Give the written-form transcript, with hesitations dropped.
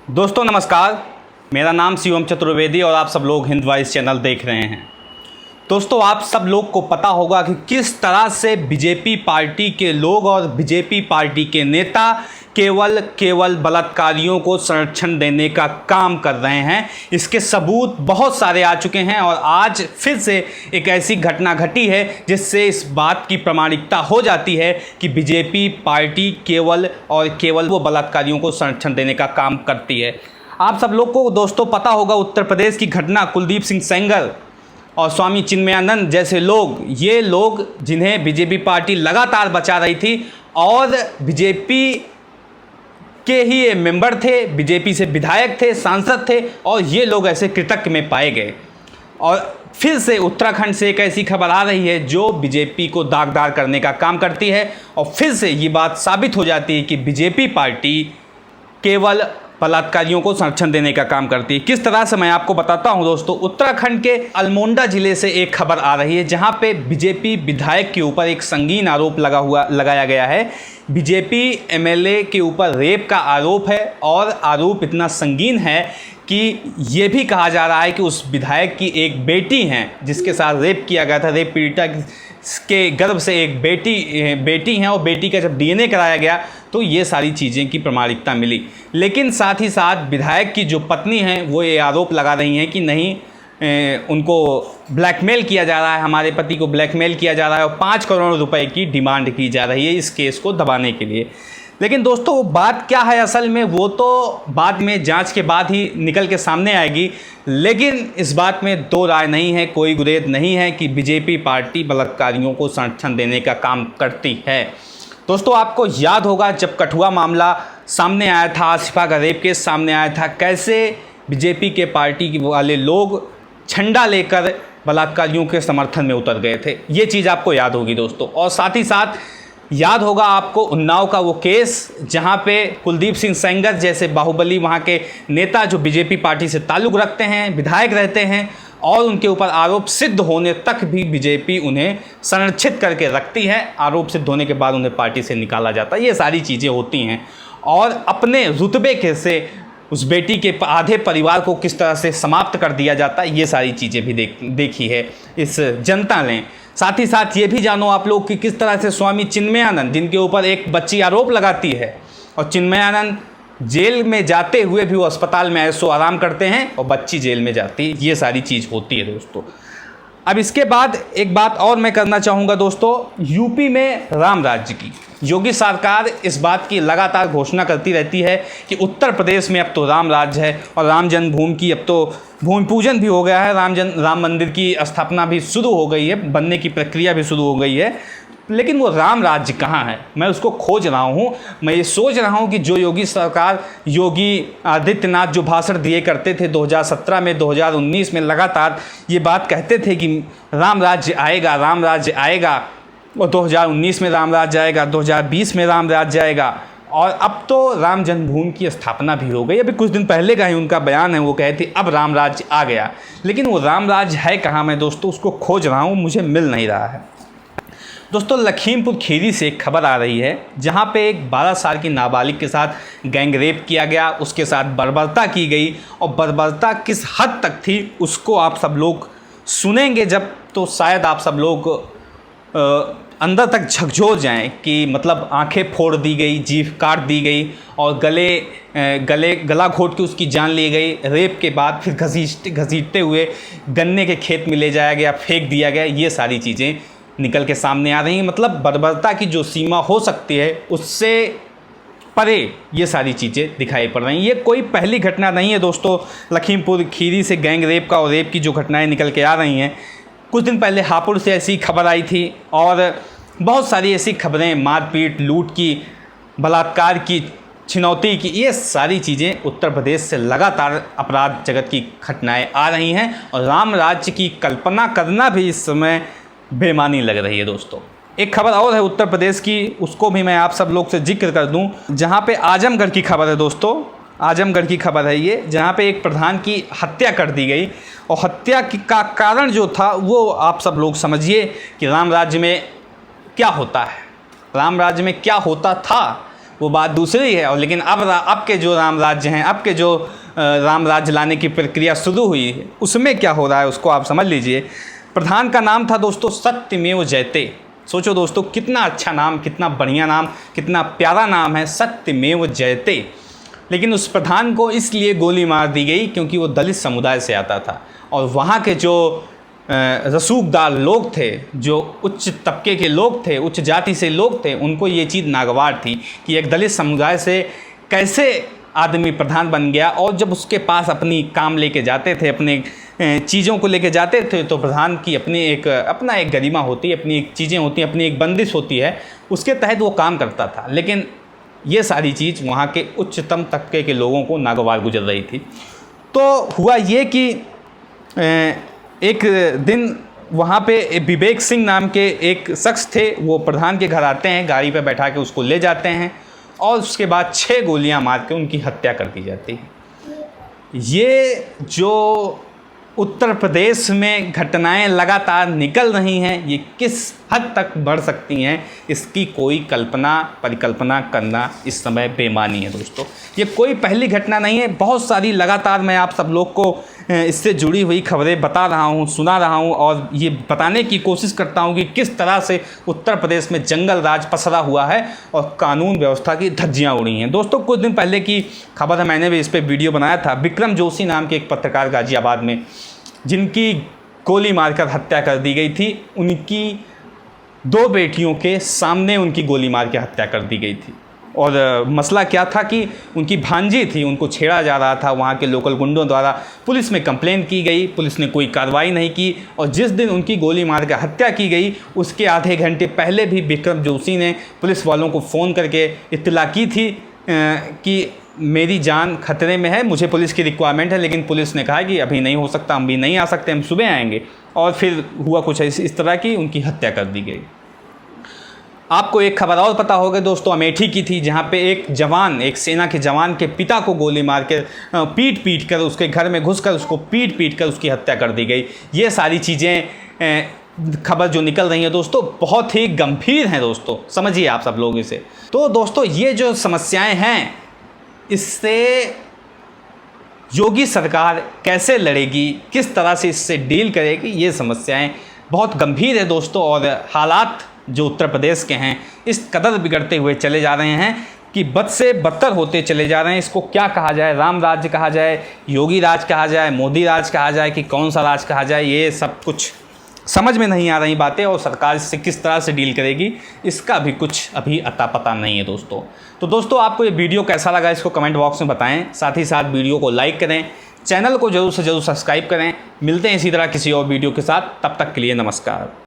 दोस्तों नमस्कार, मेरा नाम शिवम चतुर्वेदी और आप सब लोग हिंद वॉइस चैनल देख रहे हैं। दोस्तों आप सब लोग को पता होगा कि किस तरह से बीजेपी पार्टी के लोग और बीजेपी पार्टी के नेता केवल बलात्कारियों को संरक्षण देने का काम कर रहे हैं। इसके सबूत बहुत सारे आ चुके हैं और आज फिर से एक ऐसी घटना घटी है जिससे इस बात की प्रामाणिकता हो जाती है कि बीजेपी पार्टी केवल वो बलात्कारियों को संरक्षण देने का काम करती है। आप सब लोग को दोस्तों पता होगा उत्तर प्रदेश की घटना, कुलदीप सिंह सेंगर और स्वामी चिन्मयानंद जैसे लोग, ये लोग जिन्हें बीजेपी पार्टी लगातार बचा रही थी और बीजेपी के ही ये मेंबर थे, बीजेपी से विधायक थे, सांसद थे और ये लोग ऐसे कृतज्ञ में पाए गए। और फिर से उत्तराखंड से एक ऐसी खबर आ रही है जो बीजेपी को दागदार करने का काम करती है और फिर से ये बात साबित हो जाती है कि बीजेपी पार्टी केवल बलात्कारियों को संरक्षण देने का काम करती है। किस तरह से मैं आपको बताता हूं दोस्तों। उत्तराखंड के अल्मोड़ा जिले से एक खबर आ रही है जहां पे बीजेपी विधायक के ऊपर एक संगीन आरोप लगाया गया है। बीजेपी एमएलए के ऊपर रेप का आरोप है और आरोप इतना संगीन है कि ये भी कहा जा रहा है कि उस विधायक की एक बेटी हैं जिसके साथ रेप किया गया था। रेप पीड़िता के गर्भ से एक बेटी हैं और बेटी का जब डीएनए कराया गया तो ये सारी चीज़ें की प्रामाणिकता मिली। लेकिन साथ ही साथ विधायक की जो पत्नी हैं वो ये आरोप लगा रही हैं कि नहीं, उनको ब्लैकमेल किया जा रहा है, हमारे पति को ब्लैकमेल किया जा रहा है और 5 करोड़ रुपए की डिमांड की जा रही है इस केस को दबाने के लिए। लेकिन दोस्तों वो बात क्या है असल में, वो तो बाद में जांच के बाद ही निकल के सामने आएगी। लेकिन इस बात में दो राय नहीं है, कोई गुरेज नहीं है कि बीजेपी पार्टी बलात्कारियों को संरक्षण देने का काम करती है। दोस्तों आपको याद होगा जब कठुआ मामला सामने आया था, आसिफा का रेप केस सामने आया था, कैसे बीजेपी के पार्टी वाले लोग झंडा लेकर बलात्कारियों के समर्थन में उतर गए थे। ये चीज़ आपको याद होगी दोस्तों। और साथ ही साथ याद होगा आपको उन्नाव का वो केस जहाँ पे कुलदीप सिंह सेंगर जैसे बाहुबली वहाँ के नेता जो बीजेपी पार्टी से ताल्लुक़ रखते हैं, विधायक रहते हैं और उनके ऊपर आरोप सिद्ध होने तक भी बीजेपी उन्हें संरक्षित करके रखती है। आरोप सिद्ध होने के बाद उन्हें पार्टी से निकाला जाता है। ये सारी चीज़ें होती हैं और अपने रुतबे के से उस बेटी के आधे परिवार को किस तरह से समाप्त कर दिया जाता है, ये सारी चीज़ें भी देखी है इस जनता ने। साथ ही साथ ये भी जानो आप लोग कि किस तरह से स्वामी चिन्मयानंद, जिनके ऊपर एक बच्ची आरोप लगाती है और चिन्मयानंद जेल में जाते हुए भी वो अस्पताल में ऐसो आराम करते हैं और बच्ची जेल में जाती है। ये सारी चीज़ होती है दोस्तों। अब इसके बाद एक बात और मैं करना चाहूँगा दोस्तों, यूपी में राम राज्य की योगी सरकार इस बात की लगातार घोषणा करती रहती है कि उत्तर प्रदेश में अब तो राम राज्य है और राम जन्मभूमि की अब तो भूमि पूजन भी हो गया है, राम मंदिर की स्थापना भी शुरू हो गई है, बनने की प्रक्रिया भी शुरू हो गई है। लेकिन वो राम राज्य कहाँ है, मैं उसको खोज रहा हूँ। मैं ये सोच रहा हूँ कि जो योगी सरकार, योगी आदित्यनाथ जो भाषण दिए करते थे 2017 में, 2019 में लगातार ये बात कहते थे कि राम राज्य आएगा, राम राज्य आएगा, और 2019 में राम राज्य आएगा, 2020 में राम राज्य आएगा और अब तो राम जन्मभूमि की स्थापना भी हो गई। अभी कुछ दिन पहले का ही उनका बयान है, वो कहते अब राम राज्य आ गया। लेकिन वो राम राज्य है कहाँ, मैं दोस्तों उसको खोज रहा हूँ, मुझे मिल नहीं रहा है। दोस्तों लखीमपुर खीरी से एक खबर आ रही है जहाँ पे एक 12 साल की नाबालिग के साथ गैंग रेप किया गया, उसके साथ बर्बरता की गई और बर्बरता किस हद तक थी उसको आप सब लोग सुनेंगे जब, तो शायद आप सब लोग अंदर तक झकझोर जाएं कि मतलब आंखें फोड़ दी गई, जीभ काट दी गई और गला घोट के उसकी जान ली गई। रेप के बाद फिर घसीटते हुए गन्ने के खेत में ले जाया गया, फेंक दिया गया। ये सारी चीज़ें निकल के सामने आ रही हैं। मतलब बर्बरता की जो सीमा हो सकती है उससे परे ये सारी चीज़ें दिखाई पड़ रही हैं। ये कोई पहली घटना नहीं है दोस्तों। लखीमपुर खीरी से गैंग रेप का और रेप की जो घटनाएं निकल के आ रही हैं, कुछ दिन पहले हापुड़ से ऐसी खबर आई थी और बहुत सारी ऐसी खबरें, मारपीट, लूट की, बलात्कार की, छिनौती की, ये सारी चीज़ें उत्तर प्रदेश से लगातार अपराध जगत की घटनाएं आ रही हैं और राम राज्य की कल्पना करना भी इस समय बेमानी लग रही है दोस्तों। एक खबर और है उत्तर प्रदेश की, उसको भी मैं आप सब लोग से जिक्र कर दूं, जहां पे आजमगढ़ की खबर है दोस्तों। आजमगढ़ की खबर है ये, जहां पे एक प्रधान की हत्या कर दी गई और हत्या का कारण जो था वो आप सब लोग समझिए कि राम राज्य में क्या होता है, राम राज्य में क्या होता था वो बात दूसरी है। और लेकिन अब के जो राम राज्य हैं, अब के जो राम राज्य लाने की प्रक्रिया शुरू हुई है, उसमें क्या हो रहा है उसको आप समझ लीजिए। प्रधान का नाम था दोस्तों सत्यमेव जयते। सोचो दोस्तों, कितना अच्छा नाम, कितना बढ़िया नाम, कितना प्यारा नाम है, सत्यमेव जयते। लेकिन उस प्रधान को इसलिए गोली मार दी गई क्योंकि वो दलित समुदाय से आता था, और वहाँ के जो रसूखदार लोग थे, जो उच्च तबके के लोग थे, उच्च जाति से लोग थे, उनको ये चीज़ नागवार थी कि एक दलित समुदाय से कैसे आदमी प्रधान बन गया। और जब उसके पास अपनी काम लेके जाते थे, अपने चीज़ों को लेके जाते थे, तो प्रधान की अपनी एक गरिमा होती है, अपनी एक चीज़ें होती हैं, अपनी एक बंदिश होती है, उसके तहत वो काम करता था। लेकिन ये सारी चीज़ वहाँ के उच्चतम तबके के लोगों को नागवार गुजर रही थी। तो हुआ ये कि एक दिन वहाँ पे विवेक सिंह नाम के एक शख्स थे, वो प्रधान के घर आते हैं, गाड़ी पे बैठा के उसको ले जाते हैं, और उसके बाद 6 गोलियां मार के उनकी हत्या कर दी जाती है। ये जो उत्तर प्रदेश में घटनाएं लगातार निकल रही हैं, ये किस हद तक बढ़ सकती हैं, इसकी कोई परिकल्पना करना इस समय बेमानी है दोस्तों। ये कोई पहली घटना नहीं है, बहुत सारी लगातार मैं आप सब लोग को इससे जुड़ी हुई खबरें बता रहा हूँ, सुना रहा हूँ, और ये बताने की कोशिश करता हूँ कि किस तरह से उत्तर प्रदेश में जंगल राज पसरा हुआ है और कानून व्यवस्था की धज्जियाँ उड़ी हैं। दोस्तों, कुछ दिन पहले की खबर है, मैंने भी इस पर वीडियो बनाया था। विक्रम जोशी नाम के एक पत्रकार गाजियाबाद में, जिनकी गोली मारकर हत्या कर दी गई थी, उनकी 2 बेटियों के सामने उनकी गोली मार के हत्या कर दी गई थी। और मसला क्या था कि उनकी भांजी थी, उनको छेड़ा जा रहा था। वहाँ के लोकल गुंडों द्वारा पुलिस में कंप्लेन की गई, पुलिस ने कोई कार्रवाई नहीं की, और जिस दिन उनकी गोली मार कर हत्या की गई, उसके आधे घंटे पहले भी विक्रम जोशी ने पुलिस वालों को फ़ोन करके इत्तला की थी कि मेरी जान खतरे में है, मुझे पुलिस की रिक्वायरमेंट है। लेकिन पुलिस ने कहा कि अभी नहीं हो सकता, हम भी नहीं आ सकते, हम सुबह आएंगे। और फिर हुआ कुछ इस तरह की, उनकी हत्या कर दी गई। आपको एक खबर और पता होगा दोस्तों, अमेठी की थी, जहां पे एक सेना के जवान के पिता को गोली मार के पीट कर उसके घर में घुसकर उसको पीट कर उसकी हत्या कर दी गई। ये सारी चीज़ें खबर जो निकल रही है दोस्तों, बहुत ही गंभीर हैं दोस्तों, समझिए आप सब लोग इसे। तो दोस्तों, ये जो समस्याएं हैं, इससे योगी सरकार कैसे लड़ेगी, किस तरह से इससे डील करेगी, ये समस्याएं बहुत गंभीर है दोस्तों। और हालात जो उत्तर प्रदेश के हैं, इस कदर बिगड़ते हुए चले जा रहे हैं कि बद से बदतर होते चले जा रहे हैं। इसको क्या कहा जाए, राम राज्य कहा जाए, योगी राज कहा जाए, मोदी राज कहा जाए, कि कौन सा राज कहा जाए, ये सब कुछ समझ में नहीं आ रही बातें। और सरकार इससे किस तरह से डील करेगी, इसका भी कुछ अभी अता पता नहीं है दोस्तों। तो दोस्तों, आपको ये वीडियो कैसा लगा, इसको कमेंट बॉक्स में बताएं। साथ ही साथ वीडियो को लाइक करें, चैनल को जरूर से जरूर सब्सक्राइब करें। मिलते हैं इसी तरह किसी और वीडियो के साथ, तब तक के लिए नमस्कार।